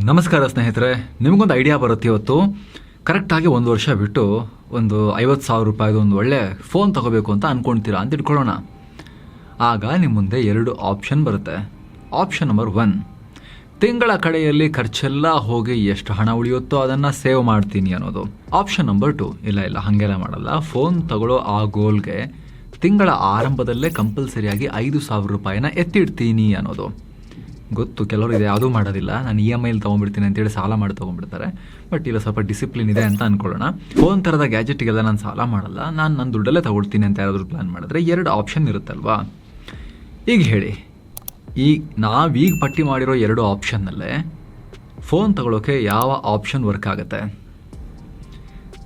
ನಮಸ್ಕಾರ ಸ್ನೇಹಿತರೆ, ನಿಮಗೊಂದು ಐಡಿಯಾ ಬರುತ್ತೆ. ಇವತ್ತು ಕರೆಕ್ಟಾಗಿ 1 ವರ್ಷ ಬಿಟ್ಟು ಒಂದು 50,000 ರೂಪಾಯಿದು ಒಂದು ಒಳ್ಳೆ ಫೋನ್ ತಗೋಬೇಕು ಅಂತ ಅಂದ್ಕೊಳ್ತೀರಾ ಅಂತ ಇಟ್ಕೊಳ್ಳೋಣ. ಆಗ ನಿಮ್ಮ ಮುಂದೆ 2 ಆಪ್ಷನ್ ಬರುತ್ತೆ. ಆಪ್ಷನ್ ನಂಬರ್ 1, ತಿಂಗಳ ಕಡೆಯಲ್ಲಿ ಖರ್ಚೆಲ್ಲ ಹೋಗಿ ಎಷ್ಟು ಹಣ ಉಳಿಯುತ್ತೋ ಅದನ್ನು ಸೇವ್ ಮಾಡ್ತೀನಿ ಅನ್ನೋದು. ಆಪ್ಷನ್ ನಂಬರ್ 2, ಇಲ್ಲ ಹಾಗೆಲ್ಲ ಮಾಡಲ್ಲ, ಫೋನ್ ತಗೊಳ್ಳೋ ಆ ಗೋಲ್ಗೆ ತಿಂಗಳ ಆರಂಭದಲ್ಲೇ ಕಂಪಲ್ಸರಿಯಾಗಿ 5,000 ರೂಪಾಯಿನ ಎತ್ತಿಡ್ತೀನಿ ಅನ್ನೋದು. ಗೊತ್ತು, ಕೆಲವರು ಇದೆ ಯಾವುದೂ ಮಾಡೋದಿಲ್ಲ, ನಾನು EMI ತೊಗೊಂಡ್ಬಿಡ್ತೀನಿ ಅಂತೇಳಿ ಸಾಲ ಮಾಡಿ ತೊಗೊಂಡ್ಬಿಡ್ತಾರೆ. ಬಟ್ ಇಲ್ಲ, ಸ್ವಲ್ಪ ಡಿಸಿಪ್ಲಿನ್ ಇದೆ ಅಂತ ಅಂದ್ಕೊಳ್ಳೋಣ. ಫೋನ್ ಥರದ ಗ್ಯಾಜೆಟ್ಗೆಲ್ಲ ನಾನು ಸಾಲ ಮಾಡಲ್ಲ, ನಾನು ನನ್ನ ದುಡ್ಡಲ್ಲೇ ತಗೊಳ್ತೀನಿ ಅಂತ ಯಾರಾದರೂ ಪ್ಲ್ಯಾನ್ ಮಾಡಿದ್ರೆ 2 ಆಪ್ಷನ್ ಇರುತ್ತಲ್ವಾ. ಈಗ ಹೇಳಿ, ನಾವೀಗ ಪಟ್ಟಿ ಮಾಡಿರೋ 2 ಆಪ್ಷನ್ನಲ್ಲೇ ಫೋನ್ ತಗೊಳ್ಳೋಕ್ಕೆ ಯಾವ ಆಪ್ಷನ್ ವರ್ಕ್ ಆಗುತ್ತೆ?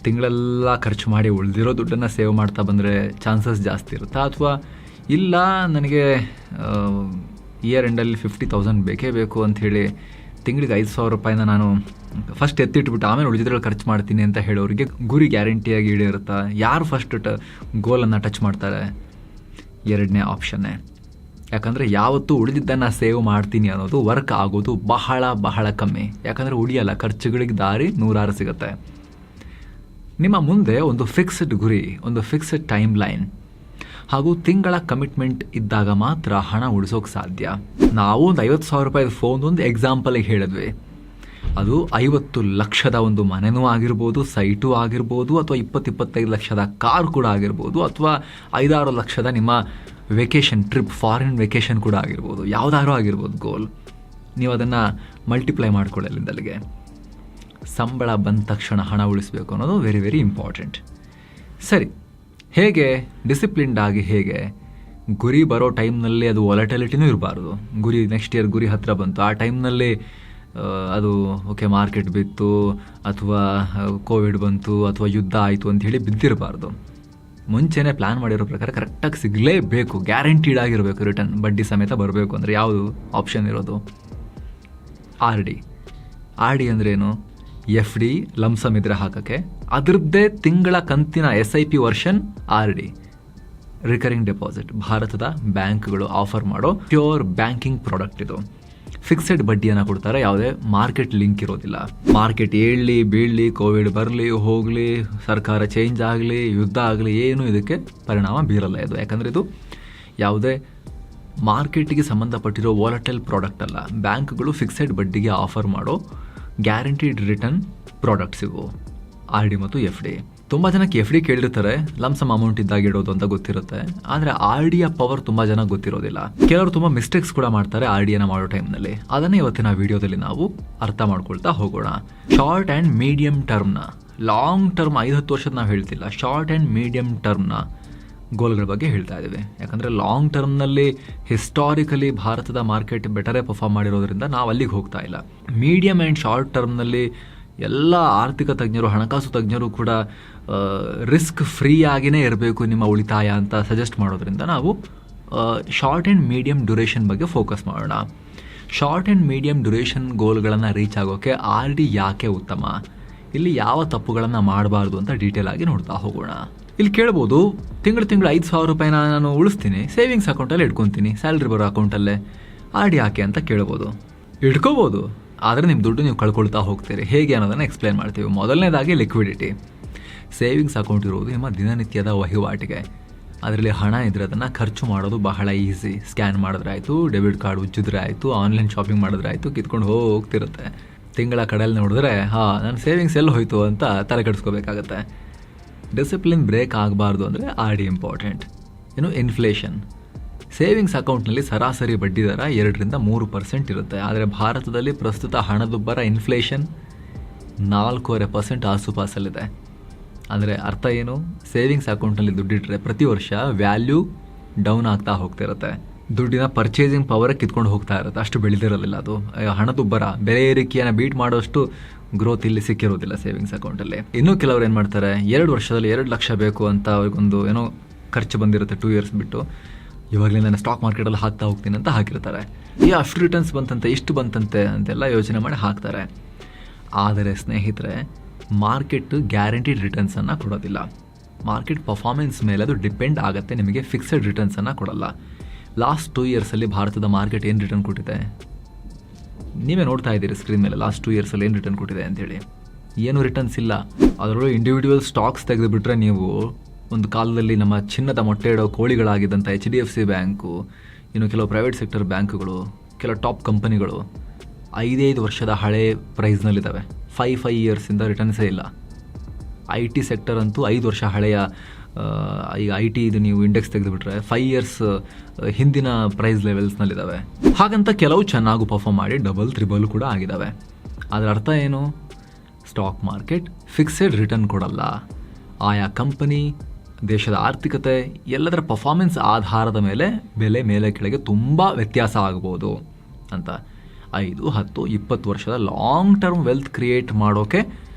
ತಿಂಗಳೆಲ್ಲ ಖರ್ಚು ಮಾಡಿ ಉಳಿದಿರೋ ದುಡ್ಡನ್ನು ಸೇವ್ ಮಾಡ್ತಾ ಬಂದರೆ ಚಾನ್ಸಸ್ ಜಾಸ್ತಿ ಇರುತ್ತಾ, ಅಥವಾ ಇಲ್ಲ ನನಗೆ ಇಯರ್ ಎಂಡಲ್ಲಿ 50,000 ಬೇಕೇ ಬೇಕು ಅಂಥೇಳಿ ತಿಂಗಳಿಗೆ 5,000 ರೂಪಾಯಿನ ನಾನು ಫಸ್ಟ್ ಎತ್ತಿಟ್ಬಿಟ್ಟು ಆಮೇಲೆ ಉಳಿದಿದ್ರಲ್ಲಿ ಖರ್ಚು ಮಾಡ್ತೀನಿ ಅಂತ ಹೇಳೋರಿಗೆ ಗುರಿ ಗ್ಯಾರಂಟಿಯಾಗಿ ಈಡೇರುತ್ತಾ? ಯಾರು ಫಸ್ಟ್ ಗೋಲನ್ನು ಟಚ್ ಮಾಡ್ತಾರೆ? 2ನೇ ಆಪ್ಷನ್ನೇ. ಯಾಕಂದರೆ ಯಾವತ್ತೂ ಉಳಿದಿದ್ದನ್ನು ಸೇವ್ ಮಾಡ್ತೀನಿ ಅನ್ನೋದು ವರ್ಕ್ ಆಗೋದು ಬಹಳ ಬಹಳ ಕಮ್ಮಿ. ಯಾಕಂದರೆ ಉಳಿಯಲ್ಲ, ಖರ್ಚುಗಳಿಗೆ ದಾರಿ 106 ಸಿಗುತ್ತೆ. ನಿಮ್ಮ ಮುಂದೆ ಒಂದು ಫಿಕ್ಸ್ಡ್ ಗುರಿ, ಒಂದು ಫಿಕ್ಸ್ಡ್ ಟೈಮ್ ಲೈನ್ ಹಾಗೂ ತಿಂಗಳ ಕಮಿಟ್ಮೆಂಟ್ ಇದ್ದಾಗ ಮಾತ್ರ ಹಣ ಉಳಿಸೋಕೆ ಸಾಧ್ಯ. ನಾವು ಒಂದು 50,000 ರೂಪಾಯಿ ಫೋನ್ ಒಂದು ಎಕ್ಸಾಂಪಲಿಗೆ ಹೇಳಿದ್ವಿ. ಅದು 50 ಲಕ್ಷದ ಒಂದು ಮನೆನೂ ಆಗಿರ್ಬೋದು, ಸೈಟು ಆಗಿರ್ಬೋದು, ಅಥವಾ 20-25 ಲಕ್ಷದ ಕಾರ್ ಕೂಡ ಆಗಿರ್ಬೋದು, ಅಥವಾ 5-6 ಲಕ್ಷದ ನಿಮ್ಮ ವೆಕೇಷನ್ ಟ್ರಿಪ್, ಫಾರಿನ್ ವೆಕೇಷನ್ ಕೂಡ ಆಗಿರ್ಬೋದು, ಯಾವುದಾದ್ರೂ ಆಗಿರ್ಬೋದು ಗೋಲ್. ನೀವು ಅದನ್ನು ಮಲ್ಟಿಪ್ಲೈ ಮಾಡ್ಕೊಳ್ಳಿ ಅಲ್ಲಿಂದಲ್ಲಿಗೆ. ಸಂಬಳ ಬಂದ ತಕ್ಷಣ ಹಣ ಉಳಿಸಬೇಕು ಅನ್ನೋದು ವೆರಿ ವೆರಿ ಇಂಪಾರ್ಟೆಂಟ್. ಸರಿ, ಹೇಗೆ ಡಿಸಿಪ್ಲಿನ್ಡ್ ಆಗಿ? ಹೇಗೆ ಗುರಿ ಬರೋ ಟೈಮ್ನಲ್ಲಿ ಅದು ವಾಲಟಿಲಿಟಿನೂ ಇರಬಾರ್ದು. ಗುರಿ ನೆಕ್ಸ್ಟ್ ಇಯರ್ ಗುರಿ ಹತ್ತಿರ ಬಂತು, ಆ ಟೈಮ್ನಲ್ಲಿ ಅದು ಓಕೆ ಮಾರ್ಕೆಟ್ ಬಿತ್ತು, ಅಥವಾ ಕೋವಿಡ್ ಬಂತು, ಅಥವಾ ಯುದ್ಧ ಆಯಿತು ಅಂಥೇಳಿ ಬಿದ್ದಿರಬಾರ್ದು. ಮುಂಚೆನೇ ಪ್ಲ್ಯಾನ್ ಮಾಡಿರೋ ಪ್ರಕಾರ ಕರೆಕ್ಟಾಗಿ ಸಿಗಲೇಬೇಕು, ಗ್ಯಾರಂಟೀಡ್ ಆಗಿರಬೇಕು, ರಿಟರ್ನ್ ಬಡ್ಡಿ ಸಮೇತ ಬರಬೇಕು. ಅಂದರೆ ಯಾವುದು ಆಪ್ಷನ್ ಇರೋದು? ಆರ್ ಡಿ ಅಂದ್ರೇನು? FD ಲಂಸಮ್ ಇದ್ರೆ ಹಾಕೋಕ್ಕೆ, ಅದರದ್ದೇ ತಿಂಗಳ ಕಂತಿನ SIP version RD, recurring deposit. ಭಾರತದ ಬ್ಯಾಂಕ್ಗಳು ಆಫರ್ ಮಾಡೋ ಪ್ಯೂರ್ ಬ್ಯಾಂಕಿಂಗ್ ಪ್ರಾಡಕ್ಟ್ ಇದು. ಫಿಕ್ಸೆಡ್ ಬಡ್ಡಿಯನ್ನು ಕೊಡ್ತಾರೆ, ಯಾವುದೇ ಮಾರ್ಕೆಟ್ ಲಿಂಕ್ ಇರೋದಿಲ್ಲ. ಮಾರ್ಕೆಟ್ ಏಳಲಿ ಬೀಳಲಿ, ಕೋವಿಡ್ ಬರಲಿ ಹೋಗಲಿ, ಸರ್ಕಾರ ಚೇಂಜ್ ಆಗಲಿ, ಯುದ್ಧ ಆಗಲಿ, ಏನು ಇದಕ್ಕೆ ಪರಿಣಾಮ ಬೀರಲ್ಲ ಇದು. ಯಾಕಂದರೆ ಇದು ಯಾವುದೇ ಮಾರ್ಕೆಟಿಗೆ ಸಂಬಂಧಪಟ್ಟಿರೋ ವಾಲಟೈಲ್ ಪ್ರಾಡಕ್ಟ್ ಅಲ್ಲ. ಬ್ಯಾಂಕ್ಗಳು ಫಿಕ್ಸೆಡ್ ಬಡ್ಡಿಗೆ ಆಫರ್ ಮಾಡೋ ಗ್ಯಾರಂಟಿಡ್ ರಿಟರ್ನ್ ಪ್ರಾಡಕ್ಟ್ಸ್ ಇವು, RD ಮತ್ತು FD. ತುಂಬ ಜನಕ್ಕೆ FD ಕೇಳಿರ್ತಾರೆ, ಲಂಸಮ್ ಅಮೌಂಟ್ ಇದ್ದಾಗ ಇಡೋದು ಅಂತ ಗೊತ್ತಿರುತ್ತೆ. ಆದರೆ RDಯ ಪವರ್ ತುಂಬ ಜನ ಗೊತ್ತಿರೋದಿಲ್ಲ. ಕೆಲವರು ತುಂಬ ಮಿಸ್ಟೇಕ್ಸ್ ಕೂಡ ಮಾಡ್ತಾರೆ RDಯನ್ನು ಮಾಡೋ ಟೈಮ್ನಲ್ಲಿ. ಅದನ್ನೇ ಇವತ್ತಿನ ವಿಡಿಯೋದಲ್ಲಿ ನಾವು ಅರ್ಥ ಮಾಡ್ಕೊಳ್ತಾ ಹೋಗೋಣ. ಶಾರ್ಟ್ ಆ್ಯಂಡ್ ಮೀಡಿಯಮ್ ಟರ್ಮ್ನ, ಲಾಂಗ್ ಟರ್ಮ್ 5-10 ವರ್ಷದ ನಾವು ಹೇಳ್ತಿಲ್ಲ, ಶಾರ್ಟ್ ಆ್ಯಂಡ್ ಮೀಡಿಯಮ್ ಟರ್ಮ್ನ ಗೋಲ್ಗಳ ಬಗ್ಗೆ ಹೇಳ್ತಾ ಇದ್ದೀವಿ. ಯಾಕಂದರೆ ಲಾಂಗ್ ಟರ್ಮ್ನಲ್ಲಿ ಹಿಸ್ಟಾರಿಕಲಿ ಭಾರತದ ಮಾರ್ಕೆಟ್ ಬೆಟರೇ ಪರ್ಫಾರ್ಮ್ ಮಾಡಿರೋದ್ರಿಂದ ನಾವು ಅಲ್ಲಿಗೆ ಹೋಗ್ತಾ ಇಲ್ಲ. ಮೀಡಿಯಮ್ ಆ್ಯಂಡ್ ಶಾರ್ಟ್ ಟರ್ಮ್ನಲ್ಲಿ ಎಲ್ಲ ಆರ್ಥಿಕ ತಜ್ಞರು, ಹಣಕಾಸು ತಜ್ಞರು ಕೂಡ ರಿಸ್ಕ್ ಫ್ರೀ ಆಗಿಯೇ ಇರಬೇಕು ನಿಮ್ಮ ಉಳಿತಾಯ ಅಂತ ಸಜೆಸ್ಟ್ ಮಾಡೋದ್ರಿಂದ ನಾವು ಶಾರ್ಟ್ ಆ್ಯಂಡ್ ಮೀಡಿಯಮ್ ಡ್ಯೂರೇಷನ್ ಬಗ್ಗೆ ಫೋಕಸ್ ಮಾಡೋಣ. ಶಾರ್ಟ್ ಆ್ಯಂಡ್ ಮೀಡಿಯಮ್ ಡ್ಯೂರೇಷನ್ ಗೋಲ್ಗಳನ್ನು ರೀಚ್ ಆಗೋಕ್ಕೆ RD ಯಾಕೆ ಉತ್ತಮ, ಇಲ್ಲಿ ಯಾವ ತಪ್ಪುಗಳನ್ನು ಮಾಡಬಾರ್ದು ಅಂತ ಡೀಟೇಲ್ ಆಗಿ ನೋಡ್ತಾ ಹೋಗೋಣ. ಇಲ್ಲಿ ಕೇಳ್ಬೋದು, ತಿಂಗಳು 5,000 ರೂಪಾಯಿನ ನಾನು ಉಳಿಸ್ತೀನಿ, ಸೇವಿಂಗ್ಸ್ ಅಕೌಂಟಲ್ಲಿ ಇಟ್ಕೊತೀನಿ, ಸ್ಯಾಲ್ರಿ ಬರೋ ಅಕೌಂಟಲ್ಲೇ, RD ಯಾಕೆ ಅಂತ ಕೇಳ್ಬೋದು. ಇಟ್ಕೋಬೋದು, ಆದರೆ ನಿಮ್ಮ ದುಡ್ಡು ನೀವು ಕಳ್ಕೊಳ್ತಾ ಹೋಗ್ತೀರಿ. ಹೇಗೆ ಅನ್ನೋದನ್ನು ಎಕ್ಸ್ಪ್ಲೇನ್ ಮಾಡ್ತೀವಿ. ಮೊದಲನೇದಾಗಿ ಲಿಕ್ವಿಡಿಟಿ. ಸೇವಿಂಗ್ಸ್ ಅಕೌಂಟ್ ಇರೋದು ನಿಮ್ಮ ದಿನನಿತ್ಯದ ವಹಿವಾಟಿಗೆ. ಅದರಲ್ಲಿ ಹಣ ಇದ್ದರೆ ಅದನ್ನು ಖರ್ಚು ಮಾಡೋದು ಬಹಳ ಈಸಿ. ಸ್ಕ್ಯಾನ್ ಮಾಡಿದ್ರೆ ಆಯಿತು, ಡೆಬಿಟ್ ಕಾರ್ಡ್ ಉಜ್ಜಿದ್ರೆ ಆಯಿತು, ಆನ್ಲೈನ್ ಶಾಪಿಂಗ್ ಮಾಡಿದ್ರೆ ಆಯಿತು, ಕಿತ್ಕೊಂಡು ಹೋಗ್ತಿರುತ್ತೆ. ತಿಂಗಳ ಕಡೆಯಲ್ಲಿ ನೋಡಿದ್ರೆ ನನ್ನ ಸೇವಿಂಗ್ಸ್ ಎಲ್ಲಿ ಹೋಯಿತು ಅಂತ ತಲೆ ಕೆಡಿಸ್ಕೋಬೇಕಾಗತ್ತೆ. ಡಿಸಿಪ್ಲಿನ್ ಬ್ರೇಕ್ ಆಗಬಾರ್ದು ಅಂದರೆ RD ಇಂಪಾರ್ಟೆಂಟ್. ಇನ್ನು ಇನ್ಫ್ಲೇಷನ್. ಸೇವಿಂಗ್ಸ್ ಅಕೌಂಟ್ನಲ್ಲಿ ಸರಾಸರಿ ಬಡ್ಡಿ ದರ 2-3% ಇರುತ್ತೆ. ಆದರೆ ಭಾರತದಲ್ಲಿ ಪ್ರಸ್ತುತ ಹಣದುಬ್ಬರ ಇನ್ಫ್ಲೇಷನ್ 4.25% ಆಸುಪಾಸಲ್ಲಿದೆ. ಅಂದರೆ ಅರ್ಥ ಏನು? ಸೇವಿಂಗ್ಸ್ ಅಕೌಂಟ್ನಲ್ಲಿ ದುಡ್ಡಿಟ್ಟರೆ ಪ್ರತಿ ವರ್ಷ ವ್ಯಾಲ್ಯೂ ಡೌನ್ ಆಗ್ತಾ ಹೋಗ್ತಿರುತ್ತೆ. ದುಡ್ಡಿನ ಪರ್ಚೇಸಿಂಗ್ ಪವರ್ ಕಿತ್ಕೊಂಡು ಹೋಗ್ತಾ ಇರುತ್ತೆ, ಅಷ್ಟು ಬೆಳೆದಿರೋದಿಲ್ಲ. ಅದು ಹಣದುಬ್ಬರ ಬೆಲೆ ಏರಿಕೆಯನ್ನು ಬೀಟ್ ಮಾಡೋಷ್ಟು ಗ್ರೋತ್ ಇಲ್ಲಿ ಸಿಕ್ಕಿರೋದಿಲ್ಲ ಸೇವಿಂಗ್ಸ್ ಅಕೌಂಟಲ್ಲಿ. ಇನ್ನೂ ಕೆಲವರು ಏನು ಮಾಡ್ತಾರೆ, 2 ವರ್ಷದಲ್ಲಿ 2 ಲಕ್ಷ ಬೇಕು ಅಂತ ಅವ್ರಿಗೊಂದು ಏನೋ ಖರ್ಚು ಬಂದಿರುತ್ತೆ 2 ಇಯರ್ಸ್ ಬಿಟ್ಟು, ಇವಾಗಲೇ ನಾನು ಸ್ಟಾಕ್ ಮಾರ್ಕೆಟಲ್ಲಿ ಹಾಕ್ತಾ ಹೋಗ್ತೀನಿ ಅಂತ ಹಾಕಿರ್ತಾರೆ. ಅಷ್ಟು ರಿಟರ್ನ್ಸ್ ಬಂತಂತೆ, ಇಷ್ಟು ಬಂತಂತೆ ಅಂತೆಲ್ಲ ಯೋಚನೆ ಮಾಡಿ ಹಾಕ್ತಾರೆ. ಆದರೆ ಸ್ನೇಹಿತರೆ, ಮಾರ್ಕೆಟ್ ಗ್ಯಾರಂಟಿಡ್ ರಿಟರ್ನ್ಸನ್ನು ಕೊಡೋದಿಲ್ಲ. ಮಾರ್ಕೆಟ್ ಪರ್ಫಾರ್ಮೆನ್ಸ್ ಮೇಲೆ ಅದು ಡಿಪೆಂಡ್ ಆಗುತ್ತೆ, ನಿಮಗೆ ಫಿಕ್ಸೆಡ್ ರಿಟರ್ನ್ಸನ್ನು ಕೊಡಲ್ಲ. ಲಾಸ್ಟ್ 2 ಇಯರ್ಸಲ್ಲಿ ಭಾರತದ ಮಾರ್ಕೆಟ್ ಏನು ರಿಟರ್ನ್ ಕೊಟ್ಟಿದೆ? ನೀವೇ ನೋಡ್ತಾ ಇದ್ದೀರಿ ಸ್ಕ್ರೀನ್ ಮೇಲೆ ಲಾಸ್ಟ್ 2 ಇಯರ್ಸಲ್ಲಿ ಏನು ರಿಟರ್ನ್ ಕೊಟ್ಟಿದೆ ಅಂತೇಳಿ. ಏನು ರಿಟರ್ನ್ಸ್ ಇಲ್ಲ. ಅದರಲ್ಲೂ ಇಂಡಿವಿಜುವಲ್ ಸ್ಟಾಕ್ಸ್ ತೆಗೆದುಬಿಟ್ರೆ ನೀವು ಒಂದು ಕಾಲದಲ್ಲಿ ನಮ್ಮ ಚಿನ್ನದ ಮೊಟ್ಟೆ ಇಡೋ ಕೋಳಿಗಳಾಗಿದ್ದಂಥ HDFC ಬ್ಯಾಂಕು, ಇನ್ನು ಕೆಲವು ಪ್ರೈವೇಟ್ ಸೆಕ್ಟರ್ ಬ್ಯಾಂಕುಗಳು, ಕೆಲವು ಟಾಪ್ ಕಂಪನಿಗಳು 5 ವರ್ಷದ ಹಳೆ ಪ್ರೈಸ್ನಲ್ಲಿದ್ದಾವೆ. 5 ಇಯರ್ಸಿಂದ ರಿಟರ್ನ್ಸೇ ಇಲ್ಲ. IT ಸೆಕ್ಟರ್ ಅಂತೂ 5 ವರ್ಷ ಹಳೆಯ, ಈಗ IT ಇದು ನೀವು ಇಂಡೆಕ್ಸ್ ತೆಗೆದುಬಿಟ್ರೆ 5 ಇಯರ್ಸ್ ಹಿಂದಿನ ಪ್ರೈಸ್ ಲೆವೆಲ್ಸ್ನಲ್ಲಿದ್ದಾವೆ. ಹಾಗಂತ ಕೆಲವು ಚೆನ್ನಾಗೂ ಪರ್ಫಾರ್ಮ್ ಮಾಡಿ ಡಬಲ್ ತ್ರಿಬಲ್ ಕೂಡ ಆಗಿದ್ದಾವೆ. ಅದರ ಅರ್ಥ ಏನು? ಸ್ಟಾಕ್ ಮಾರ್ಕೆಟ್ ಫಿಕ್ಸೆಡ್ ರಿಟರ್ನ್ ಕೊಡಲ್ಲ. ಆಯಾ ಕಂಪನಿ, ದೇಶದ ಆರ್ಥಿಕತೆ ಎಲ್ಲದರ ಪರ್ಫಾರ್ಮೆನ್ಸ್ ಆಧಾರದ ಮೇಲೆ ಬೆಲೆ ಮೇಲೆ ಕೆಳಗೆ ತುಂಬ ವ್ಯತ್ಯಾಸ ಆಗ್ಬೋದು ಅಂತ. 5, 10, 20 ವರ್ಷದ ಲಾಂಗ್ ಟರ್ಮ್ ವೆಲ್ತ್ ಕ್ರಿಯೇಟ್ ಮಾಡೋಕ್ಕೆ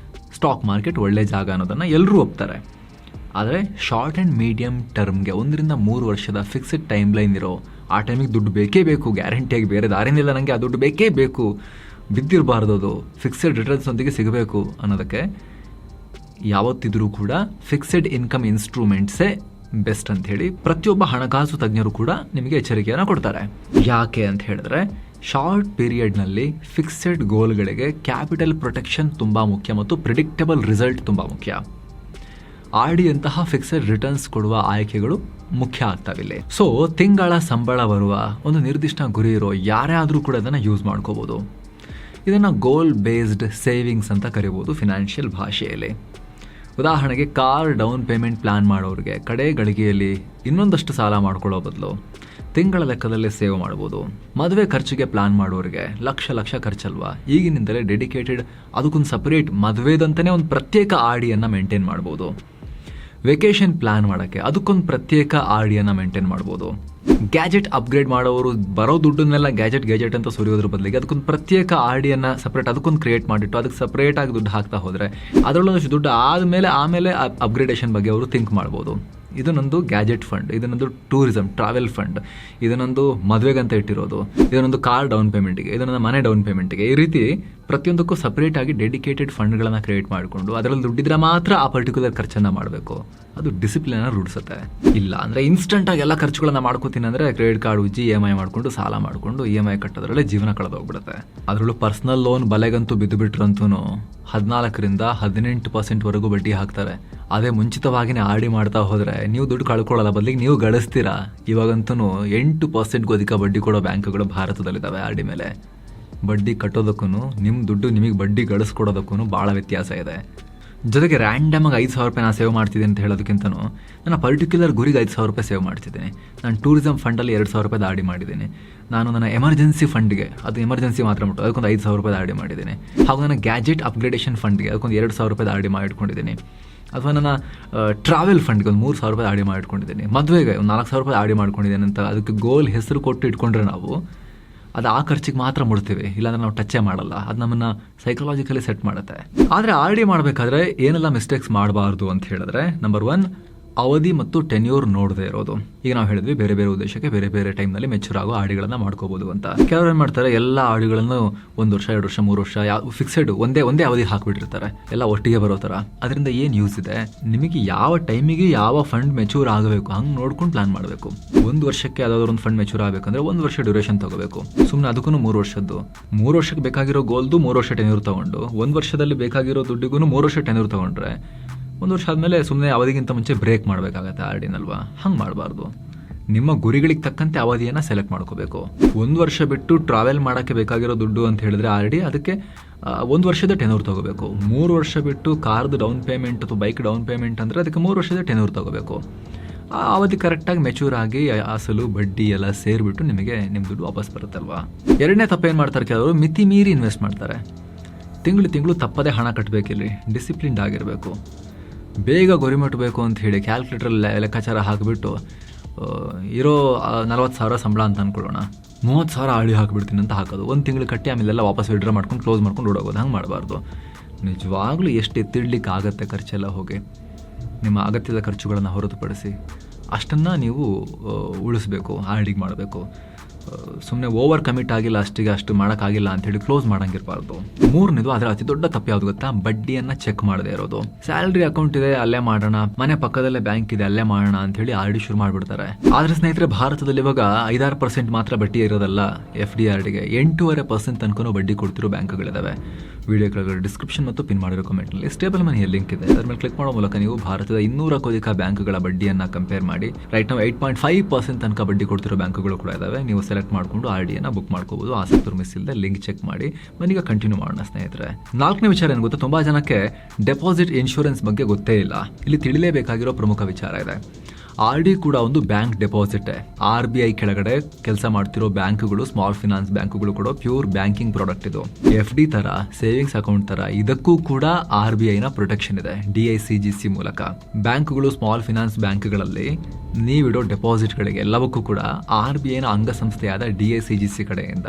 ಸ್ಟಾಕ್ ಮಾರ್ಕೆಟ್ ಒಳ್ಳೆ ಜಾಗ ಅನ್ನೋದನ್ನು ಎಲ್ಲರೂ ಒಪ್ತಾರೆ. ಆದರೆ ಶಾರ್ಟ್ ಆ್ಯಂಡ್ ಮೀಡಿಯಮ್ ಟರ್ಮ್ಗೆ 1 ರಿಂದ 3 ವರ್ಷದ ಫಿಕ್ಸ್ಡ್ ಟೈಮ್ ಲೈನ್ ಇರೋ, ಆ ಟೈಮಿಗೆ ದುಡ್ಡು ಬೇಕೇ ಬೇಕು, ಗ್ಯಾರಂಟಿಯಾಗಿ ಬೇರೆ ದಾರಿನಿಲ್ಲ, ನನಗೆ ಆ ದುಡ್ಡು ಬೇಕೇ ಬೇಕು, ಬಿದ್ದಿರಬಾರ್ದು, ಅದು ಫಿಕ್ಸೆಡ್ ರಿಟರ್ನ್ಸ್ನೊಂದಿಗೆ ಸಿಗಬೇಕು ಅನ್ನೋದಕ್ಕೆ ಯಾವತ್ತಿದ್ರೂ ಕೂಡ ಫಿಕ್ಸೆಡ್ ಇನ್ಕಮ್ ಇನ್ಸ್ಟ್ರೂಮೆಂಟ್ಸೇ ಬೆಸ್ಟ್ ಅಂತ ಹೇಳಿ ಪ್ರತಿಯೊಬ್ಬ ಹಣಕಾಸು ತಜ್ಞರು ಕೂಡ ನಿಮಗೆ ಎಚ್ಚರಿಕೆಯನ್ನು ಕೊಡ್ತಾರೆ. ಯಾಕೆ ಅಂತ ಹೇಳಿದ್ರೆ, ಶಾರ್ಟ್ ಪೀರಿಯಡ್ನಲ್ಲಿ ಫಿಕ್ಸೆಡ್ ಗೋಲ್ಗಳಿಗೆ ಕ್ಯಾಪಿಟಲ್ ಪ್ರೊಟೆಕ್ಷನ್ ತುಂಬ ಮುಖ್ಯ ಮತ್ತು ಪ್ರಿಡಿಕ್ಟಬಲ್ ರಿಸಲ್ಟ್ ತುಂಬ ಮುಖ್ಯ. RD ಅಂತಹ ಫಿಕ್ಸೆಡ್ ರಿಟರ್ನ್ಸ್ ಕೊಡುವ ಆಯ್ಕೆಗಳು ಮುಖ್ಯ ಆಗ್ತಾವಿಲ್ಲಿ. ಸೊ ತಿಂಗಳ ಸಂಬಳ ಬರುವ ಒಂದು ನಿರ್ದಿಷ್ಟ ಗುರಿ ಇರೋ ಯಾರೇ ಆದರೂ ಕೂಡ ಅದನ್ನು ಯೂಸ್ ಮಾಡ್ಕೋಬೋದು. ಇದನ್ನು ಗೋಲ್ ಬೇಸ್ಡ್ ಸೇವಿಂಗ್ಸ್ ಅಂತ ಕರಿಬೋದು ಫಿನಾನ್ಷಿಯಲ್ ಭಾಷೆಯಲ್ಲಿ. ಉದಾಹರಣೆಗೆ, ಕಾರ್ ಡೌನ್ ಪೇಮೆಂಟ್ ಪ್ಲಾನ್ ಮಾಡೋರಿಗೆ ಕಡೆ ಗಳಿಗೆಯಲ್ಲಿ ಇನ್ನೊಂದಷ್ಟು ಸಾಲ ಮಾಡ್ಕೊಳ್ಳೋ ಬದಲು ತಿಂಗಳ ಲೆಕ್ಕದಲ್ಲೇ ಸೇವ್ ಮಾಡ್ಬೋದು. ಮದುವೆ ಖರ್ಚಿಗೆ ಪ್ಲಾನ್ ಮಾಡೋರಿಗೆ ಲಕ್ಷ ಖರ್ಚಲ್ವಾ, ಈಗಿನಿಂದಲೇ ಡೆಡಿಕೇಟೆಡ್ ಅದಕ್ಕೊಂದು ಸಪರೇಟ್ ಮದುವೆದಂತಲೇ ಒಂದು ಪ್ರತ್ಯೇಕ RDಯನ್ನು ಮೇಂಟೈನ್ ಮಾಡ್ಬೋದು. ವೆಕೇಷನ್ ಪ್ಲಾನ್ ಮಾಡೋಕ್ಕೆ ಅದಕ್ಕೊಂದು ಪ್ರತ್ಯೇಕ RDಯನ್ನು ಮೇಂಟೈನ್ ಮಾಡ್ಬೋದು. ಗ್ಯಾಜೆಟ್ ಅಪ್ಗ್ರೇಡ್ ಮಾಡೋರು ಬರೋ ದುಡ್ಡನ್ನೆಲ್ಲ ಗ್ಯಾಜೆಟ್ ಅಂತ ಸುರಿಯೋದ್ರ ಬದಲಿಗೆ ಅದಕ್ಕೊಂದು ಪ್ರತ್ಯೇಕ RDಯನ್ನು ಸಪ್ರೇಟ್ ಅದಕ್ಕೊಂದು ಕ್ರಿಯೇಟ್ ಮಾಡಿಟ್ಟು ಅದಕ್ಕೆ ಸಪ್ರೇಟಾಗಿ ದುಡ್ಡು ಹಾಕ್ತಾ ಹೋದರೆ ಅದರೊಳಷ್ಟು ದುಡ್ಡು ಆಮೇಲೆ ಅಪ್ಗ್ರೇಡೇಷನ್ ಬಗ್ಗೆ ಅವರು ಥಿಂಕ್ ಮಾಡ್ಬೋದು. ಇದನ್ನೊಂದು ಗ್ಯಾಜೆಟ್ ಫಂಡ್, ಇದನ್ನೊಂದು ಟೂರಿಸಂ ಟ್ರಾವೆಲ್ ಫಂಡ್, ಇದನ್ನೊಂದು ಮದುವೆಗಂತ ಇಟ್ಟಿರೋದು, ಇದನ್ನೊಂದು ಕಾರ್ ಡೌನ್ ಪೇಮೆಂಟಿಗೆ, ಇದನ್ನೊಂದು ಮನೆ ಡೌನ್ ಪೇಮೆಂಟಿಗೆ, ಈ ರೀತಿ ಪ್ರತಿಯೊಂದಕ್ಕೂ ಸಪ್ರೇಟಾಗಿ ಡೆಡಿಕೇಟೆಡ್ ಫಂಡ್ಗಳನ್ನು ಕ್ರಿಯೇಟ್ ಮಾಡಿಕೊಂಡು ಅದರಲ್ಲಿ ದುಡ್ಡಿದ್ರೆ ಮಾತ್ರ ಆ ಪರ್ಟಿಕ್ಯುಲರ್ ಖರ್ಚನ್ನು ಮಾಡಬೇಕು. ಅದು ಡಿಸಿಪ್ಲಿನ ರೂಢಿಸುತ್ತೆ. ಇಲ್ಲ ಅಂದರೆ ಇನ್ಸ್ಟೆಂಟಾಗಿ ಎಲ್ಲ ಖರ್ಚುಗಳನ್ನು ಮಾಡ್ಕೋತೀನಿ ಅಂದರೆ ಕ್ರೆಡಿಟ್ ಕಾರ್ಡ್ ಉಜ್ಜಿ EMI ಮಾಡಿಕೊಂಡು ಸಾಲ ಮಾಡಿಕೊಂಡು EMI ಕಟ್ಟೋದ್ರಲ್ಲೇ ಜೀವನ ಕಳೆದೋಗ್ಬಿಡುತ್ತೆ. ಅದರಲ್ಲೂ ಪರ್ಸ್ನಲ್ ಲೋನ್ ಬಲೆಗಂತೂ ಬಿದ್ದುಬಿಟ್ರಂತೂ 14 ರಿಂದ 18% ಬಡ್ಡಿ ಹಾಕ್ತಾರೆ. ಅದೇ ಮುಂಚಿತವಾಗಿನೇ RD ಮಾಡ್ತಾ ಹೋದರೆ ನೀವು ದುಡ್ಡು ಕಳ್ಕೊಳ್ಳಲ್ಲ, ಬದಲಿಗೆ ನೀವು ಗಳಿಸ್ತೀರಾ. ಇವಾಗಂತೂ 8%ಗೂ ಅಧಿಕ ಬಡ್ಡಿ ಕೊಡೋ ಬ್ಯಾಂಕ್ಗಳು ಭಾರತದಲ್ಲಿದ್ದಾವೆ. RD ಮೇಲೆ ಬಡ್ಡಿ ಕಟ್ಟೋದಕ್ಕೂ ನಿಮ್ಮ ದುಡ್ಡು ನಿಮಗೆ ಬಡ್ಡಿ ಗಳಿಸ್ಕೊಡೋದಕ್ಕೂ ಭಾಳ ವ್ಯತ್ಯಾಸ ಇದೆ. ಜೊತೆಗೆ ರ್ಯಾಂಡಮಾಗಿ 5,000 ರೂಪಾಯಿ ನಾನು ಸೇವ್ ಮಾಡ್ತಿದ್ದೀನಿ ಅಂತ ಹೇಳೋದಕ್ಕಿಂತನೂ ನಾನು ಪರ್ಟಿಕ್ಯುಲರ್ ಗುರಿಗೆ 5,000 ರೂಪಾಯಿ ಸೇವ್ ಮಾಡ್ತಿದ್ದೀನಿ. ನಾನು ಟೂರಿಸಂ ಫಂಡಲ್ಲಿ 2,000 ರೂಪಾಯಿ RD ಮಾಡಿದ್ದೀನಿ. ನಾನು ನನ್ನ ಎಮರ್ಜೆನ್ಸಿ ಫಂಡ್ಗೆ, ಅದು ಎಮರ್ಜೆನ್ಸಿ ಮಾತ್ರ ಮುಟ್ಟು ಅದಕ್ಕೊಂದು 5,000 ರೂಪಾಯಿ RD ಮಾಡಿದ್ದೀನಿ. ಹಾಗೂ ನನ್ನ ಗ್ಯಾಜೆಟ್ ಅಪ್ಗ್ರೇಡೇಷನ್ ಫಂಡ್ಗೆ ಅದಕ್ಕೊಂದು 2,000 ರೂಪಾಯಿ RD ಮಾಡಿಟ್ಕೊಂಡಿದ್ದೀನಿ. ಅಥವಾ ನನ್ನ ಟ್ರಾವೆಲ್ ಫಂಡ್ಗೆ ಒಂದು 3,000 ರೂಪಾಯಿ RD ಮಾಡಿಟ್ಕೊಂಡಿದ್ದೀನಿ. ಮದುವೆಗೆ ಒಂದು 4,000 ರೂಪಾಯಿ RD ಮಾಡ್ಕೊಂಡಿದ್ದೀನಿ ಅಂತ ಅದಕ್ಕೆ ಗೋಲ್ ಹೆಸರು ಕೊಟ್ಟು ಇಟ್ಕೊಂಡ್ರೆ ನಾವು ಅದು ಆ ಖರ್ಚಿಗೆ ಮಾತ್ರ ಮುಡ್ತೀವಿ, ಇಲ್ಲಾಂದ್ರೆ ನಾವು ಟಚ್ಚೇ ಮಾಡಲ್ಲ. ಅದು ನಮ್ಮನ್ನು ಸೈಕಲಾಜಿಕಲಿ ಸೆಟ್ ಮಾಡುತ್ತೆ. ಆದರೆ RD ಮಾಡಬೇಕಾದ್ರೆ ಏನೆಲ್ಲ ಮಿಸ್ಟೇಕ್ಸ್ ಮಾಡಬಾರ್ದು ಅಂತ ಹೇಳಿದ್ರೆ, ನಂಬರ್ 1, ಅವಧಿ ಮತ್ತು ಟೆನ್ಯೂರ್ ನೋಡದೇ ಇರೋದು. ಈಗ ನಾವು ಹೇಳಿದ್ವಿ ಬೇರೆ ಬೇರೆ ಉದ್ದೇಶಕ್ಕೆ ಬೇರೆ ಬೇರೆ ಟೈಮ್ನಲ್ಲಿ ಮೆಚೂರ್ ಆಗೋ RDಗಳನ್ನು ಮಾಡ್ಕೋಬೋದು ಅಂತ. ಕೆಲವರು ಏನು ಮಾಡ್ತಾರೆ, ಎಲ್ಲ RDಗಳನ್ನು 1 ವರ್ಷ 2 ವರ್ಷ 3 ವರ್ಷ ಫಿಕ್ಸೆಡ್ ಒಂದೇ ಅವಧಿ ಹಾಕಿಬಿಟ್ಟಿರ್ತಾರೆ, ಎಲ್ಲ ಒಟ್ಟಿಗೆ ಬರೋ ಥರ. ಅದರಿಂದ ಏನು ಯೂಸ್ ಇದೆ? ನಿಮಗೆ ಯಾವ ಟೈಮಿಗೆ ಯಾವ ಫಂಡ್ ಮೆಚೂರ್ ಆಗಬೇಕು ಹಂಗೆ ನೋಡ್ಕೊಂಡು ಪ್ಲಾನ್ ಮಾಡಬೇಕು. 1 ವರ್ಷಕ್ಕೆ ಯಾವುದಾದ್ರು ಒಂದು ಫಂಡ್ ಮೆಚೂರ್ ಆಗಬೇಕಂದ್ರೆ 1 ವರ್ಷ ಡ್ಯೂರೇಷನ್ ತಗೋಬೇಕು. ಸುಮ್ಮನೆ ಅದಕ್ಕೂ 3 ವರ್ಷದ್ದು, 3 ವರ್ಷಕ್ಕೆ ಬೇಕಾಗಿರೋ ಗೋಲ್ದು 3 ವರ್ಷ ಟೆನ್ಯೂರ್ ತಗೊಂಡು 1 ವರ್ಷದಲ್ಲಿ ಬೇಕಾಗಿರೋ ದುಡ್ಡಿಗೂ 3 ವರ್ಷ ಟೆನ್ಯೂರ್ ತಗೊಂಡ್ರೆ 1 ವರ್ಷ ಆದಮೇಲೆ ಸುಮ್ಮನೆ ಅವಧಿಗಿಂತ ಮುಂಚೆ ಬ್ರೇಕ್ ಮಾಡಬೇಕಾಗತ್ತೆ RDನಲ್ವಾ. ಹಂಗೆ ಮಾಡಬಾರ್ದು. ನಿಮ್ಮ ಗುರಿಗಳಿಗೆ ತಕ್ಕಂತೆ ಅವಧಿಯನ್ನು ಸೆಲೆಕ್ಟ್ ಮಾಡ್ಕೋಬೇಕು. 1 ವರ್ಷ ಬಿಟ್ಟು ಟ್ರಾವೆಲ್ ಮಾಡೋಕ್ಕೆ ಬೇಕಾಗಿರೋ ದುಡ್ಡು ಅಂತ ಹೇಳಿದ್ರೆ RD, ಅದಕ್ಕೆ 1 ವರ್ಷದ ಟೆನ್ಯೂರ್ ತಗೋಬೇಕು. 3 ವರ್ಷ ಬಿಟ್ಟು ಕಾರ್ದು ಡೌನ್ ಪೇಮೆಂಟ್ ಅಥವಾ ಬೈಕ್ ಡೌನ್ ಪೇಮೆಂಟ್ ಅಂದರೆ ಅದಕ್ಕೆ 3 ವರ್ಷದ ಟೆನ್ಯೂರ್ ತಗೋಬೇಕು. ಆ ಅವಧಿ ಕರೆಕ್ಟಾಗಿ ಮೆಚೂರ್ ಆಗಿ ಅಸಲು ಬಡ್ಡಿ ಎಲ್ಲ ಸೇರಿಬಿಟ್ಟು ನಿಮಗೆ ನಿಮ್ಮ ದುಡ್ಡು ವಾಪಸ್ ಬರುತ್ತಲ್ವಾ. ಎರಡನೇ ತಪ್ಪೇನು ಮಾಡ್ತಾರೆ, ಕೆಲವರು ಮಿತಿ ಮೀರಿ ಇನ್ವೆಸ್ಟ್ ಮಾಡ್ತಾರೆ. ತಿಂಗಳು ತಪ್ಪದೇ ಹಣ ಕಟ್ಟಬೇಕಿಲ್ಲಿ, ಡಿಸಿಪ್ಲಿನ್ಡ್ ಆಗಿರಬೇಕು. ಬೇಗ ಗುರಿ ಮುಟ್ಟಬೇಕು ಅಂತ ಹೇಳಿ ಕ್ಯಾಲ್ಕುಲೇಟ್ರಲ್ಲಿ ಲೆಕ್ಕಾಚಾರ ಹಾಕಿಬಿಟ್ಟು ಇರೋ 40,000 ಸಂಬಳ ಅಂತ ಅಂದ್ಕೊಳ್ಳೋಣ, 30,000 RD ಹಾಕಿಬಿಡ್ತೀನಿ ಅಂತ ಹಾಕೋದು. 1 ತಿಂಗಳು ಕಟ್ಟಿ ಆಮೇಲೆಲ್ಲ ವಾಪಸ್ ವಿಡ್ರಾ ಮಾಡ್ಕೊಂಡು ಕ್ಲೋಸ್ ಮಾಡ್ಕೊಂಡು ಓಡೋಗೋದು. ಹಂಗೆ ಮಾಡಬಾರ್ದು. ನಿಜವಾಗ್ಲೂ ಎಷ್ಟು ಎತ್ತಿಡ್ಲಿಕ್ಕೆ ಆಗುತ್ತೆ ಖರ್ಚೆಲ್ಲ ಹೋಗಿ, ನಿಮ್ಮ ಅಗತ್ಯದ ಖರ್ಚುಗಳನ್ನು ಹೊರತುಪಡಿಸಿ ಅಷ್ಟನ್ನು ನೀವು ಉಳಿಸ್ಬೇಕು, RD ಮಾಡಬೇಕು. ಸುಮ್ಮನೆ ಓವರ್ ಕಮಿಟ್ ಆಗಿಲ್ಲ, ಅಷ್ಟಿಗೆ ಅಷ್ಟು ಮಾಡೋಕ್ಕಾಗಿಲ್ಲ ಅಂತೇಳಿ ಕ್ಲೋಸ್ ಮಾಡಂಗಿರಬಾರ್ದು. ಮೂರನೇದು, ಅದರ ಅತಿ ದೊಡ್ಡ ತಪ್ಪು ಯಾವ್ದು ಗೊತ್ತಾ? ಬಡ್ಡಿಯನ್ನು ಚೆಕ್ ಮಾಡದೇ ಇರೋದು. ಸ್ಯಾಲ್ರಿ ಅಕೌಂಟ್ ಇದೆ, ಅಲ್ಲೇ ಮಾಡೋಣ, ಮನೆ ಪಕ್ಕದಲ್ಲೇ ಬ್ಯಾಂಕ್ ಇದೆ, ಅಲ್ಲೇ ಮಾಡೋಣ ಅಂತ ಹೇಳಿ RD ಶುರು ಮಾಡಿಬಿಡ್ತಾರೆ. ಆದ್ರೆ ಸ್ನೇಹಿತರೆ, ಭಾರತದಲ್ಲಿ ಇವಾಗ 5-6% ಮಾತ್ರ ಬಡ್ಡಿ ಇರೋದಲ್ಲ. FD RDಗೆ 8.5% ತನಕ ಬಡ್ಡಿ ಕೊಡ್ತಿರೋ ಬ್ಯಾಂಕ್ಗಳಿದಾವೆ. ವಿಡಿಯೋ ಕೆಳಗಡೆ ಡಿಸ್ಕ್ರಿಪ್ಷನ್ ಮತ್ತು ಪಿನ್ ಮಾಡಿರೋ ಕಮೆಂಟ್ನಲ್ಲಿ ಸ್ಟೇಬಲ್ ಮನಿಯ ಲಿಂಕ್ ಇದೆ. ಅದರ ಮೇಲೆ ಕ್ಲಿಕ್ ಮಾಡೋ ಮೂಲಕ ನೀವು ಭಾರತದ 200ಕ್ಕೂ ಅಧಿಕ ಬ್ಯಾಂಕ್ಗಳ ಬಡ್ಡಿಯನ್ನು ಕಂಪೇರ್ ಮಾಡಿ ರೈಟ್ ನಾವು 8.5% ತನಕ ಬಡ್ಡಿ ಕೊಡ್ತಿರೋ ಬ್ಯಾಂಕ್ಗಳು ಕೂಡ ಇದಾವೆ. ನೀವು ಸೆಲೆಕ್ಟ್ ಮಾಡಿಕೊಂಡು RDಯನ್ನು ಬುಕ್ ಮಾಡ್ಕೋಬಹುದು. ಆಸಕ್ತರು ಮಿಸ್ ಇಲ್ಲದೆ ಲಿಂಕ್ ಚೆಕ್ ಮಾಡಿ. ಮನೀಗ ಕಂಟಿನ್ಯೂ ಮಾಡೋಣ ಸ್ನೇಹಿತರೆ. 4ನೇ ವಿಚಾರ ಏನು ಗೊತ್ತಾ? ತುಂಬಾ ಜನಕ್ಕೆ ಡೆಪಾಸಿಟ್ ಇನ್ಶೂರೆನ್ಸ್ ಬಗ್ಗೆ ಗೊತ್ತೇ ಇಲ್ಲ. ಇಲ್ಲಿ ತಿಳಿಲೇಬೇಕಾಗಿರೋ ಪ್ರಮುಖ ವಿಚಾರ ಇದೆ. RD ಕೂಡ ಒಂದು ಬ್ಯಾಂಕ್ ಡೆಪಾಸಿಟ್. RBI ಕೆಳಗಡೆ ಕೆಲಸ ಮಾಡ್ತಿರೋ ಬ್ಯಾಂಕ್ಗಳು, ಸ್ಮಾಲ್ ಫಿನಾನ್ಸ್ ಬ್ಯಾಂಕ್ಗಳು ಕೂಡ ಪ್ಯೂರ್ ಬ್ಯಾಂಕಿಂಗ್ ಪ್ರಾಡಕ್ಟ್ ಇದು. FD ತರ, ಸೇವಿಂಗ್ಸ್ ಅಕೌಂಟ್ ತರ ಇದಕ್ಕೂ ಕೂಡ RBI ನ ಪ್ರೊಟೆಕ್ಷನ್ ಇದೆ DICGC ಮೂಲಕ. ಬ್ಯಾಂಕ್ಗಳು, ಸ್ಮಾಲ್ ಫಿನಾನ್ಸ್ ಬ್ಯಾಂಕ್ಗಳಲ್ಲಿ ನೀವಿಡೋ ಡೆಪಾಸಿಟ್ಗಳಿಗೆ ಎಲ್ಲವಕ್ಕೂ ಕೂಡ RBI ನ ಅಂಗಸಂಸ್ಥೆಯಾದ DICGC ಕಡೆಯಿಂದ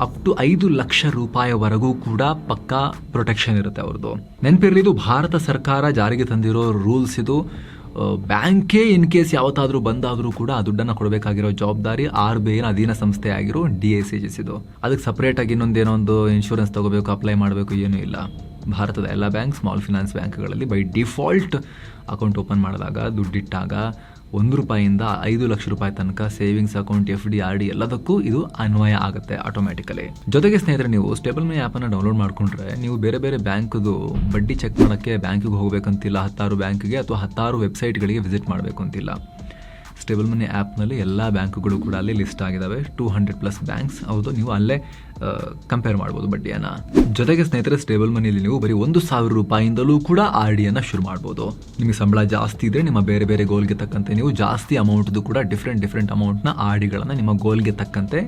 ಅಪ್ ಟು 5 ಲಕ್ಷ ರೂಪಾಯಿವರೆಗೂ ಕೂಡ ಪಕ್ಕಾ ಪ್ರೊಟೆಕ್ಷನ್ ಇರುತ್ತೆ ಅವ್ರದ್ದು. ನೆನಪಿರಲಿ, ಇದು ಭಾರತ ಸರ್ಕಾರ ಜಾರಿಗೆ ತಂದಿರೋ ರೂಲ್ಸ್. ಇದು ಬ್ಯಾಂಕೇ ಇನ್ ಕೇಸ್ ಯಾವತ್ತಾದ್ರೂ ಬಂದಾದ್ರೂ ಕೂಡ ಆ ದುಡ್ಡನ್ನು ಕೊಡಬೇಕಾಗಿರೋ ಜವಾಬ್ದಾರಿ RBI ನ ಅಧೀನ ಸಂಸ್ಥೆ ಆಗಿರೋ DICGC ಇದು. ಅದಕ್ಕೆ ಸಪರೇಟ್ ಆಗಿ ಇನ್ನೊಂದೇನೋ ಒಂದು ಇನ್ಶೂರೆನ್ಸ್ ತಗೋಬೇಕು, ಅಪ್ಲೈ ಮಾಡಬೇಕು, ಏನೂ ಇಲ್ಲ. ಭಾರತದ ಎಲ್ಲ ಬ್ಯಾಂಕ್, ಸ್ಮಾಲ್ ಫಿನಾನ್ಸ್ ಬ್ಯಾಂಕ್ಗಳಲ್ಲಿ ಬೈ ಡಿಫಾಲ್ಟ್ ಅಕೌಂಟ್ ಓಪನ್ ಮಾಡಿದಾಗ, ದುಡ್ಡಿಟ್ಟಾಗ ₹1 5 ಲಕ್ಷ ರೂಪಾಯಿ ತನಕ ಸೇವಿಂಗ್ಸ್ ಅಕೌಂಟ್, FD, RD ಎಲ್ಲದಕ್ಕೂ ಇದು ಅನ್ವಯ ಆಗುತ್ತೆ ಆಟೋಮ್ಯಾಟಿಕಲಿ. ಜೊತೆಗೆ ಸ್ನೇಹಿತರೆ, ನೀವು ಸ್ಟೇಬಲ್ ಮನಿ ಆ್ಯಪನ್ನು ಡೌನ್ಲೋಡ್ ಮಾಡ್ಕೊಂಡ್ರೆ ನೀವು ಬೇರೆ ಬೇರೆ ಬ್ಯಾಂಕ್ದು ಬಡ್ಡಿ ಚೆಕ್ ಮಾಡೋಕ್ಕೆ ಬ್ಯಾಂಕಿಗೆ ಹೋಗಬೇಕಂತಿಲ್ಲ. 16 ಬ್ಯಾಂಕ್ಗೆ ಅಥವಾ 16 ವೆಬ್ಸೈಟ್ಗಳಿಗೆ ವಿಸಿಟ್ ಮಾಡಬೇಕು ಅಂತಿಲ್ಲ. ಸ್ಟೇಬಲ್ ಮನಿ ಆ್ಯಪ್ನಲ್ಲಿ ಎಲ್ಲ ಬ್ಯಾಂಕ್ಗಳು ಕೂಡ ಅಲ್ಲಿ ಲಿಸ್ಟ್ ಆಗಿದ್ದಾವೆ. 200+ ಬ್ಯಾಂಕ್ಸ್. ಹೌದು, ನೀವು ಅಲ್ಲೇ ಕಂಪೇರ್ ಮಾಡ್ಬೋದು ಬಡ್ಡಿಯನ್ನು. ಜೊತೆಗೆ ಸ್ನೇಹಿತರೆ, ಸ್ಟೇಬಲ್ ಮನಿಯಲ್ಲಿ ನೀವು ಬರೀ ₹1,000 ರೂಪಾಯಿಂದಲೂ ಕೂಡ RDಯನ್ನು ಶುರು ಮಾಡ್ಬೋದು. ನಿಮಗೆ ಸಂಬಳ ಜಾಸ್ತಿ ಇದ್ದರೆ ನಿಮ್ಮ ಬೇರೆ ಬೇರೆ ಗೋಲ್ಗೆ ತಕ್ಕಂತೆ ನೀವು ಜಾಸ್ತಿ ಅಮೌಂಟ್ದು ಕೂಡ ಡಿಫ್ರೆಂಟ್ ಅಮೌಂಟ್ನ RDಗಳನ್ನು ನಿಮ್ಮ ಗೋಲ್ಗೆ ತಕ್ಕಂತೆ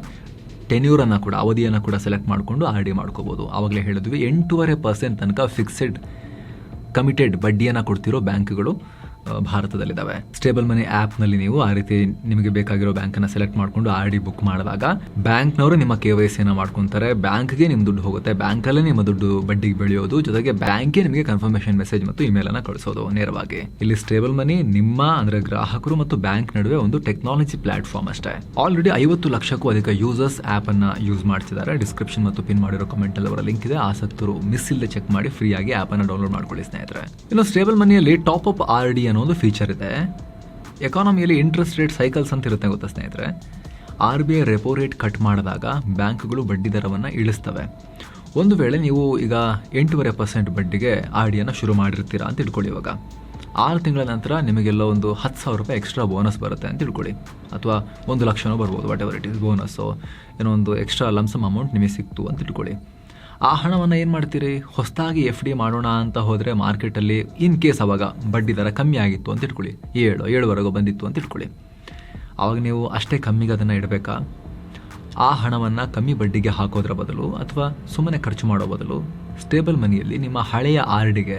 ಟೆನ್ಯೂರನ್ನು ಕೂಡ, ಅವಧಿಯನ್ನು ಕೂಡ ಸೆಲೆಕ್ಟ್ ಮಾಡಿಕೊಂಡು RD ಮಾಡ್ಕೋಬೋದು. ಆವಾಗಲೇ ಹೇಳಿದ್ವಿ 8.5% ತನಕ ಫಿಕ್ಸೆಡ್ ಕಮಿಟೆಡ್ ಬಡ್ಡಿಯನ್ನು ಕೊಡ್ತಿರೋ ಬ್ಯಾಂಕ್ಗಳು ಭಾರತದಲ್ಲಿದ್ದಾವೆ. ಸ್ಟೇಬಲ್ ಮನಿ ಆ್ಯಪ್ನಲ್ಲಿ ನೀವು ಆ ರೀತಿ ನಿಮಗೆ ಬೇಕಾಗಿರೋ ಬ್ಯಾಂಕನ್ನು ಸೆಲೆಕ್ಟ್ ಮಾಡಿಕೊಂಡು RD ಬುಕ್ ಮಾಡಿದಾಗ ಬ್ಯಾಂಕ್ನವರು ನಿಮ್ಮ KYCಯನ್ನು ಮಾಡ್ಕೊತಾರೆ. ಬ್ಯಾಂಕ್ಗೆ ನಿಮ್ಮ ದುಡ್ಡು ಹೋಗುತ್ತೆ. ಬ್ಯಾಂಕಲ್ಲೇ ನಿಮ್ಮ ದುಡ್ಡು ಬಡ್ಡಿಗೆ ಬೆಳೆಯೋದು. ಜೊತೆಗೆ ಬ್ಯಾಂಕೇ ನಿಮಗೆ ಕನ್ಫರ್ಮೇಷನ್ ಮೆಸೇಜ್ ಮತ್ತು ಇಮೇಲನ್ನು ಕಳಿಸೋದು ನೇರವಾಗಿ. ಇಲ್ಲಿ ಸ್ಟೇಬಲ್ ಮನಿ ನಿಮ್ಮ ಅಂದರೆ ಗ್ರಾಹಕರು ಮತ್ತು ಬ್ಯಾಂಕ್ ನಡುವೆ ಒಂದು ಟೆಕ್ನಾಲಜಿ ಪ್ಲಾಟ್ಫಾರ್ಮ್ ಅಷ್ಟೇ. ಆಲ್ರೆಡಿ 50 ಲಕ್ಷಕ್ಕೂ ಅಧಿಕ ಯೂಸರ್ಸ್ ಆ್ಯಪನ್ನು ಯೂಸ್ ಮಾಡ್ತಿದ್ದಾರೆ. ಡಿಸ್ಕ್ರಿಪ್ಷನ್ ಮತ್ತು ಪಿನ್ ಮಾಡಿರೋ ಕಮೆಂಟ್ ಅಲ್ಲಿ ಅವರ ಲಿಂಕ್ ಇದೆ. ಆಸಕ್ತರು ಮಿಸ್ ಇಲ್ಲದೆ ಚೆಕ್ ಮಾಡಿ ಫ್ರೀಯಾಗಿ ಆ್ಯಪನ್ನು ಡೌನ್ಲೋಡ್ ಮಾಡ್ಕೊಳ್ಳಿ ಸ್ನೇಹಿತರೆ. ಇನ್ನು ಸ್ಟೇಬಲ್ ಮನಿಯಲ್ಲಿ ಟಾಪ್ ಅಪ್ RD ಒಂದು ಫೀಚರ್ ಇದೆ. ಎಕಾನಮಿಯಲ್ಲಿ ಇಂಟ್ರೆಸ್ಟ್ ರೇಟ್ ಸೈಕಲ್ಸ್ ಅಂತ ಇರುತ್ತೆ ಗೊತ್ತಾ ಸ್ನೇಹಿತರೆ. RBI ರೆಪೋ ರೇಟ್ ಕಟ್ ಮಾಡಿದಾಗ ಬ್ಯಾಂಕ್ಗಳು ಬಡ್ಡಿ ದರವನ್ನು ಇಳಿಸ್ತವೆ. ಒಂದು ವೇಳೆ ನೀವು ಈಗ 8.5% ಬಡ್ಡಿಗೆ RDಯನ್ನು ಶುರು ಮಾಡಿರ್ತೀರಾ ಅಂತ ತಿಳ್ಕೊಳ್ಳಿ. ಇವಾಗ 6 ತಿಂಗಳ ನಂತರ ನಿಮಗೆಲ್ಲ ಒಂದು ₹10,000 ಎಕ್ಸ್ಟ್ರಾ ಬೋನಸ್ ಬರುತ್ತೆ ಅಂತ ತಿಳ್ಕೊಳ್ಳಿ. ಅಥವಾ 1 ಲಕ್ಷನೂ ಬರ್ಬೋದು, what ever it is bonus, ಏನೋ ಒಂದು ಎಕ್ಸ್ಟ್ರಾ ಲಮ್ಸಮ್ ಅಮೌಂಟ್ ನಿಮಗೆ ಸಿಕ್ತು ಅಂತ ತಿಳ್ಕೊಳ್ಳಿ. ಆ ಹಣವನ್ನು ಏನು ಮಾಡ್ತೀರಿ? ಹೊಸದಾಗಿ FD ಮಾಡೋಣ ಅಂತ ಹೋದರೆ ಮಾರ್ಕೆಟಲ್ಲಿ ಇನ್ ಕೇಸ್ ಅವಾಗ ಬಡ್ಡಿ ದರ ಕಮ್ಮಿ ಆಗಿತ್ತು ಅಂತ ಇಟ್ಕೊಳ್ಳಿ, 7ವರೆಗೂ ಬಂದಿತ್ತು ಅಂತ ಇಟ್ಕೊಳ್ಳಿ. ಆವಾಗ ನೀವು ಅಷ್ಟೇ ಕಮ್ಮಿಗೆ ಅದನ್ನು ಇಡಬೇಕಾ? ಆ ಹಣವನ್ನು ಕಮ್ಮಿ ಬಡ್ಡಿಗೆ ಹಾಕೋದ್ರ ಬದಲು ಅಥವಾ ಸುಮ್ಮನೆ ಖರ್ಚು ಮಾಡೋ ಬದಲು ಸ್ಟೇಬಲ್ ಮನಿಯಲ್ಲಿ ನಿಮ್ಮ ಹಳೆಯ RDಗೆ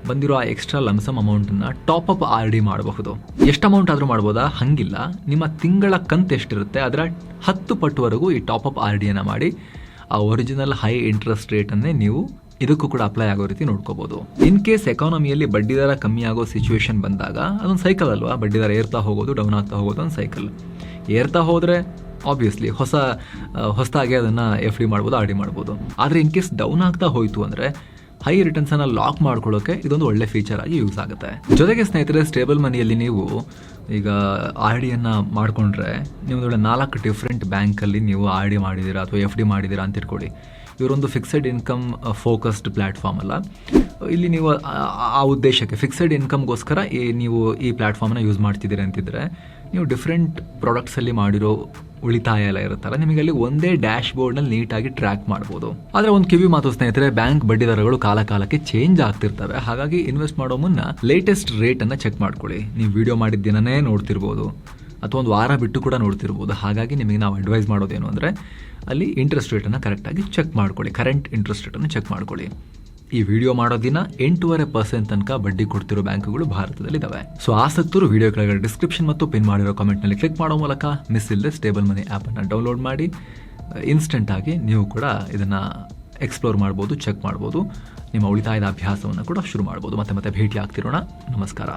ಬಂದಿರೋ ಆ ಎಕ್ಸ್ಟ್ರಾ ಲಮ್ಸಮ್ ಅಮೌಂಟನ್ನು ಟಾಪ್ ಅಪ್ RD ಮಾಡಬಹುದು. ಎಷ್ಟು ಅಮೌಂಟ್ ಆದರೂ ಮಾಡ್ಬೋದಾ? ಹಂಗಿಲ್ಲ. ನಿಮ್ಮ ತಿಂಗಳ ಕಂತು ಎಷ್ಟಿರುತ್ತೆ ಅದರ 10 ಪಟ್ಟುವರೆಗೂ ಈ ಟಾಪ್ ಅಪ್ RDಯನ್ನು ಮಾಡಿ ಆ ಒರಿಜಿನಲ್ ಹೈ ಇಂಟ್ರೆಸ್ಟ್ ರೇಟನ್ನೇ ನೀವು ಇದಕ್ಕೂ ಕೂಡ ಅಪ್ಲೈ ಆಗೋ ರೀತಿ ನೋಡ್ಕೋಬಹುದು. ಇನ್ ಕೇಸ್ ಎಕಾನಮಿಯಲ್ಲಿ ಬಡ್ಡಿ ದರ ಕಮ್ಮಿ ಆಗೋ ಸಿಚುವೇಶನ್ ಬಂದಾಗ ಅದೊಂದು ಸೈಕಲ್ ಅಲ್ವಾ, ಬಡ್ಡಿ ದರ ಏರ್ತಾ ಹೋಗೋದು, ಡೌನ್ ಆಗ್ತಾ ಹೋಗೋದು ಒಂದು ಸೈಕಲ್. ಏರ್ತಾ ಹೋದರೆ ಆಬ್ವಿಯಸ್ಲಿ ಹೊಸದಾಗಿ ಅದನ್ನು FD ಮಾಡ್ಬೋದು, RD ಮಾಡ್ಬೋದು. ಆದರೆ ಇನ್ ಕೇಸ್ ಡೌನ್ ಆಗ್ತಾ ಹೋಯಿತು ಅಂದರೆ ಹೈ ರಿಟರ್ನ್ಸನ್ನು ಲಾಕ್ ಮಾಡ್ಕೊಳ್ಳೋಕೆ ಇದೊಂದು ಒಳ್ಳೆ ಫೀಚರ್ ಆಗಿ ಯೂಸ್ ಆಗುತ್ತೆ. ಜೊತೆಗೆ ಸ್ನೇಹಿತರೆ, ಸ್ಟೇಬಲ್ ಮನಿಯಲ್ಲಿ ನೀವು ಈಗ RDಯನ್ನು ಮಾಡಿಕೊಂಡ್ರೆ ನಿಮ್ಮದೊಳ್ಳೆ 4 ಡಿಫ್ರೆಂಟ್ ಬ್ಯಾಂಕಲ್ಲಿ ನೀವು RD ಮಾಡಿದ್ದೀರಾ ಅಥವಾ FD ಮಾಡಿದ್ದೀರಾ ಅಂತ ಇಟ್ಕೊಳ್ಳಿ. ಇವರೊಂದು ಫಿಕ್ಸೆಡ್ ಇನ್ಕಮ್ ಫೋಕಸ್ಡ್ ಪ್ಲ್ಯಾಟ್ಫಾರ್ಮ್ ಅಲ್ಲ. ಇಲ್ಲಿ ನೀವು ಆ ಉದ್ದೇಶಕ್ಕೆ ಫಿಕ್ಸೆಡ್ ಇನ್ಕಮ್ಗೋಸ್ಕರ ನೀವು ಈ ಪ್ಲ್ಯಾಟ್ಫಾರ್ಮನ್ನು ಯೂಸ್ ಮಾಡ್ತಿದ್ದೀರಿ ಅಂತಿದ್ರೆ ನೀವು ಡಿಫ್ರೆಂಟ್ ಪ್ರಾಡಕ್ಟ್ಸಲ್ಲಿ ಮಾಡಿರೋ ಉಳಿತಾಯ ಎಲ್ಲ ಇರುತ್ತಲ್ಲ, ನಿಮಗೆ ಅಲ್ಲಿ ಒಂದೇ ಡ್ಯಾಶ್ ಬೋರ್ಡ್ನಲ್ಲಿ ನೀಟಾಗಿ ಟ್ರ್ಯಾಕ್ ಮಾಡ್ಬೋದು. ಆದರೆ ಒಂದು ಕಿವಿ ಮಾತು ಸ್ನೇಹಿತರೆ, ಬ್ಯಾಂಕ್ ಬಡ್ಡಿ ದರಗಳು ಕಾಲಕ್ಕೆ ಚೇಂಜ್ ಆಗ್ತಿರ್ತವೆ. ಹಾಗಾಗಿ ಇನ್ವೆಸ್ಟ್ ಮಾಡೋ ಮುನ್ನ ಲೇಟೆಸ್ಟ್ ರೇಟನ್ನು ಚೆಕ್ ಮಾಡ್ಕೊಳ್ಳಿ. ನೀವು ವಿಡಿಯೋ ಮಾಡಿದ ದಿನನೇ ನೋಡ್ತಿರ್ಬೋದು ಅಥವಾ ಒಂದು ವಾರ ಬಿಟ್ಟು ಕೂಡ ನೋಡ್ತಿರ್ಬೋದು. ಹಾಗಾಗಿ ನಿಮಗೆ ನಾವು ಅಡ್ವೈಸ್ ಮಾಡೋದೇನು ಅಂದರೆ ಅಲ್ಲಿ ಇಂಟ್ರೆಸ್ಟ್ ರೇಟನ್ನು ಕರೆಕ್ಟಾಗಿ ಚೆಕ್ ಮಾಡ್ಕೊಳ್ಳಿ, ಕರೆಂಟ್ ಇಂಟ್ರೆಸ್ಟ್ ರೇಟನ್ನು ಚೆಕ್ ಮಾಡ್ಕೊಳ್ಳಿ. ಈ ವಿಡಿಯೋ ಮಾಡೋ ದಿನ 8.5% ತನಕ ಬಡ್ಡಿ ಕೊಡ್ತಿರೋ ಬ್ಯಾಂಕ್ಗಳು ಭಾರತದಲ್ಲಿದ್ದಾವೆ. ಸೊ ಆಸಕ್ತರು ವಿಡಿಯೋ ಕೆಳಗಡೆ ಡಿಸ್ಕ್ರಿಪ್ಷನ್ ಮತ್ತು ಪಿನ್ ಮಾಡಿರೋ ಕಮೆಂಟ್ನಲ್ಲಿ ಕ್ಲಿಕ್ ಮಾಡೋ ಮೂಲಕ ಮಿಸ್ ಇಲ್ಲದೆ ಸ್ಟೇಬಲ್ ಮನಿ ಆ್ಯಪನ್ನು ಡೌನ್ಲೋಡ್ ಮಾಡಿ ಇನ್ಸ್ಟೆಂಟ್ ಆಗಿ ನೀವು ಕೂಡ ಇದನ್ನು ಎಕ್ಸ್ಪ್ಲೋರ್ ಮಾಡ್ಬೋದು, ಚೆಕ್ ಮಾಡ್ಬೋದು. ನಿಮ್ಮ ಉಳಿತಾಯದ ಅಭ್ಯಾಸವನ್ನು ಕೂಡ ಶುರು ಮಾಡ್ಬೋದು. ಮತ್ತೆ ಭೇಟಿ ಆಗ್ತಿರೋಣ. ನಮಸ್ಕಾರ.